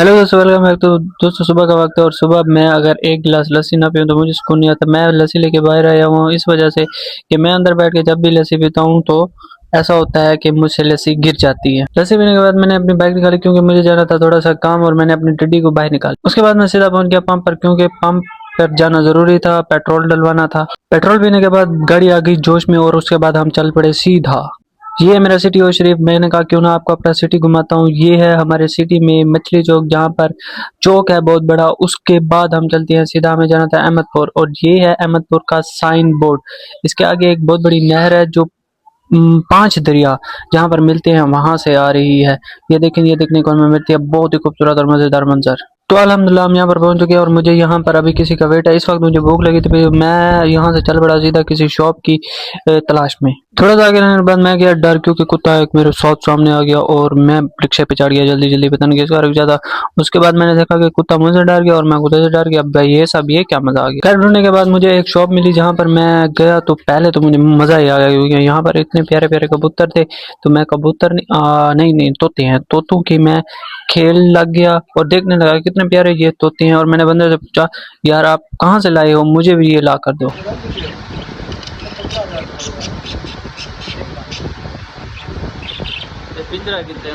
Hello दोस्तों, welcome back. तो दोस्तों, सुबह का वक्त है और सुबह मैं अगर एक गिलास लस्सी ना पीऊँ तो मुझे सुकून नहीं आता। मैं लस्सी लेके बाहर आया हूँ इस वजह से कि मैं अंदर बैठ के जब भी लस्सी पीता हूँ तो ऐसा होता है कि मुझसे लस्सी गिर जाती है। लस्सी पीने के बाद मैंने अपनी बाइक निकाली क्योंकि मुझे जाना था थोड़ा सा काम, और मैंने अपनी टिड्डी को बाहर निकाला। उसके बाद मैं सीधा पहुंच गया पंप पर क्योंकि पंप पर जाना जरूरी था, पेट्रोल डलवाना था। पेट्रोल पीने के बाद गाड़ी आ गई जोश में और उसके बाद हम चल पड़े सीधा। ये है मेरा सिटी और शरीफ। मैंने कहा क्यों ना आपको अपना सिटी घुमाता हूँ। ये है हमारे सिटी में मछली चौक, जहाँ पर चौक है बहुत बड़ा। उसके बाद हम चलते हैं सीधा, हमें जाना था अहमदपुर, और ये है अहमदपुर का साइन बोर्ड। इसके आगे एक बहुत बड़ी नहर है जो पांच दरिया जहाँ पर मिलते हैं वहां से आ रही है। ये देखें, ये देखने को हमें मिलती है बहुत ही खूबसूरत और मजेदार मंजर। तो अल्हम्दुलिल्लाह हम यहाँ पर पहुंच चुके हैं और मुझे यहाँ पर अभी किसी का वेट है। इस वक्त मुझे भूख लगी थी, फिर मैं यहाँ से चल पड़ा सीधा किसी शॉप की तलाश में। थोड़ा सा आगे रहने के बाद मैं गया डर, क्योंकि कुत्ता एक मेरे साथ सामने आ गया और मैं रिक्शे पे चढ़ गया जल्दी जल्दी, पता नहीं किसका रुक जाता। उसके बाद मैंने देखा कि कुत्ता मुझसे डर गया और मैं कुत्ते से डर गया। अब भाई ये क्या मजा आ गया। खैर ढूंढने के बाद मुझे एक शॉप मिली जहाँ पर मैं गया, तो पहले तो मुझे मजा ही आ गया क्योंकि यहाँ पर इतने प्यारे प्यारे कबूतर थे। तो मैं कबूतर नहीं तोते हैं, तोतों की मैं खेल लग गया और देखने लगा कितने प्यारे ये तोते हैं। और मैंने बंदे से पूछा, यार आप कहाँ से लाए हो, मुझे भी ये ला कर दो। पिंजरा कितने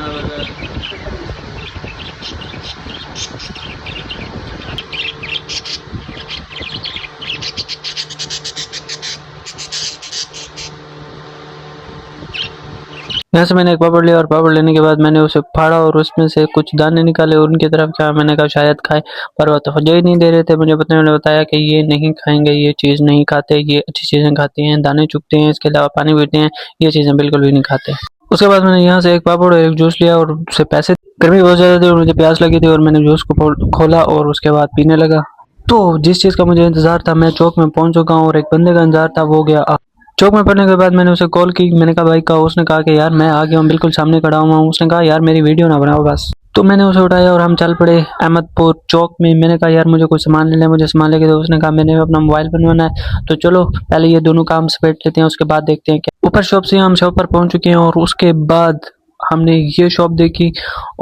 यहाँ से मैंने एक पापड़ लिया और पापड़ लेने के बाद मैंने उसे फाड़ा और उसमें से कुछ दाने निकाले और उनकी तरफ क्या मैंने कहा शायद खाए, पर वो तवज्जो ही नहीं दे रहे थे। मुझे पता ने बताया कि ये नहीं खाएंगे, ये चीज़ नहीं खाते, ये अच्छी चीज़ें खाते हैं, दाने चुगते हैं, इसके अलावा पानी पीते हैं, ये चीज़ें बिल्कुल भी नहीं खाते। उसके बाद मैंने यहाँ से एक पापड़ और एक जूस लिया और उससे पैसे, गर्मी बहुत ज़्यादा थी और मुझे प्यास लगी थी और मैंने जूस को खोला और उसके बाद पीने लगा। तो जिस चीज़ का मुझे इंतजार था, मैं चौक में पहुंच चुका हूँ और एक बंदे का इंतजार था, वो गया। चौक में पड़ने के बाद मैंने उसे कॉल की, मैंने कहा भाई कहा। उसने कहा कि यार मैं आ गया हूँ, बिल्कुल सामने खड़ा हुआ हूँ। उसने कहा यार मेरी वीडियो ना बनाओ बस। तो मैंने उसे उठाया और हम चल पड़े अहमदपुर चौक में। मैंने कहा यार मुझे कुछ सामान ले ले, मुझे सामान लेके दो। उसने कहा मैंने अपना मोबाइल बनवाना है, तो चलो पहले ये दोनों काम समेट लेते हैं, उसके बाद देखते हैं क्या। ऊपर शॉप से हम शॉप पर पहुंच चुके हैं और उसके बाद हमने ये शॉप देखी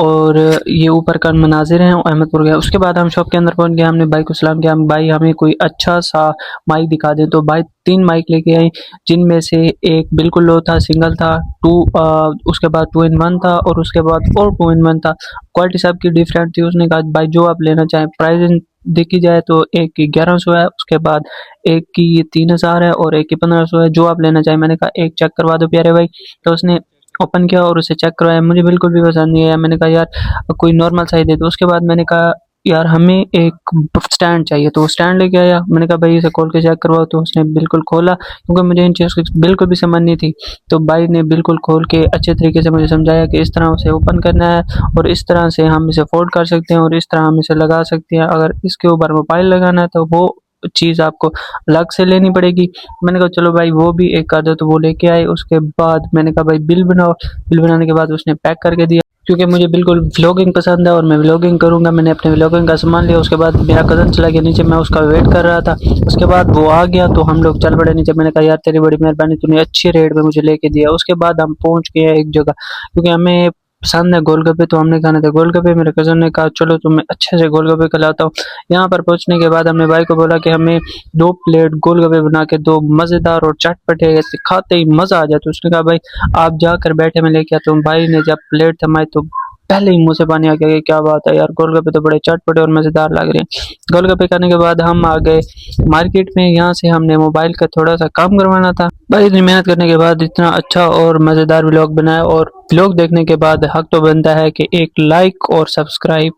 और ये ऊपर का मनाजिर है अहमदपुर गया। उसके बाद हम शॉप के अंदर पहुंच गए। हमने भाई को सलाम किया, भाई हमें कोई अच्छा सा माइक दिखा दे। तो भाई 3 माइक लेके आए, जिनमें से एक बिल्कुल लो था, सिंगल था, उसके बाद 2 in 1 था और उसके बाद और 2 in 1 था। क्वालिटी सब की डिफरेंट थी। उसने कहा भाई जो आप लेना चाहें। प्राइस देखी जाए तो एक की 1100 है, उसके बाद एक की 3000 है और एक की 1500 है। जो आप लेना चाहें। मैंने कहा एक चेक करवा दो प्यारे भाई। तो उसने ओपन किया और उसे चेक करवाया। मुझे बिल्कुल भी पसंद नहीं आया। मैंने कहा यार कोई नॉर्मल साइज दे दो। उसके बाद मैंने कहा यार हमें एक स्टैंड चाहिए, तो वो स्टैंड लेके आया। मैंने कहा भाई इसे खोल के चेक करवाओ, तो उसने बिल्कुल खोला क्योंकि मुझे इन चीज़ों की बिल्कुल भी समझ नहीं थी। तो भाई ने बिल्कुल खोल के अच्छे तरीके से मुझे समझाया कि इस तरह उसे ओपन करना है और इस तरह से हम इसे फोल्ड कर सकते हैं और इस तरह हम इसे लगा सकते हैं। अगर इसके ऊपर मोबाइल लगाना है तो वो चीज़ आपको अलग से लेनी पड़ेगी। मैंने कहा चलो भाई वो भी एक कर दो, तो वो लेके आए। उसके बाद मैंने कहा भाई बिल बनाओ। बिल बनाने के बाद उसने पैक करके दिया क्योंकि मुझे बिल्कुल व्लॉगिंग पसंद है और मैं व्लॉगिंग करूंगा। मैंने अपने व्लॉगिंग का सामान लिया। उसके बाद मेरा कज़न चला गया नीचे, मैं उसका वेट कर रहा था। उसके बाद वो आ गया तो हम लोग चल पड़े नीचे। मैंने कहा यार तेरी बड़ी मेहरबानी, तूने अच्छे रेट में मुझे लेके दिया। उसके बाद हम पहुंच गए एक जगह क्योंकि हमें पसंद है गोलगप्पे, तो हमने खाने थे गोलगप्पे। मेरे कज़न ने कहा चलो तुम्हें अच्छे से गोलगप्पे खिलाता हूँ। यहाँ पर पहुंचने के बाद हमने भाई को बोला कि हमें 2 प्लेट गोलगप्पे बना के दो, मज़ेदार और चटपटे, ऐसे खाते ही मज़ा आ जाए। तो उसने कहा भाई आप जाकर बैठे, मैं लेके आता हूँ। भाई ने जब प्लेट थमाई तो पहले ही मुंह से पानी आ गया कि क्या बात है यार, गोलगप्पे तो बड़े चटपटे और मज़ेदार लग रहे हैं। गोलगप्पे खाने के बाद हम आ गए मार्केट में। यहाँ से हमने मोबाइल का थोड़ा सा काम करवाना था। भाई इतनी मेहनत करने के बाद इतना अच्छा और मज़ेदार व्लॉग बनाया, और व्लॉग देखने के बाद हक तो बनता है कि एक लाइक और सब्सक्राइब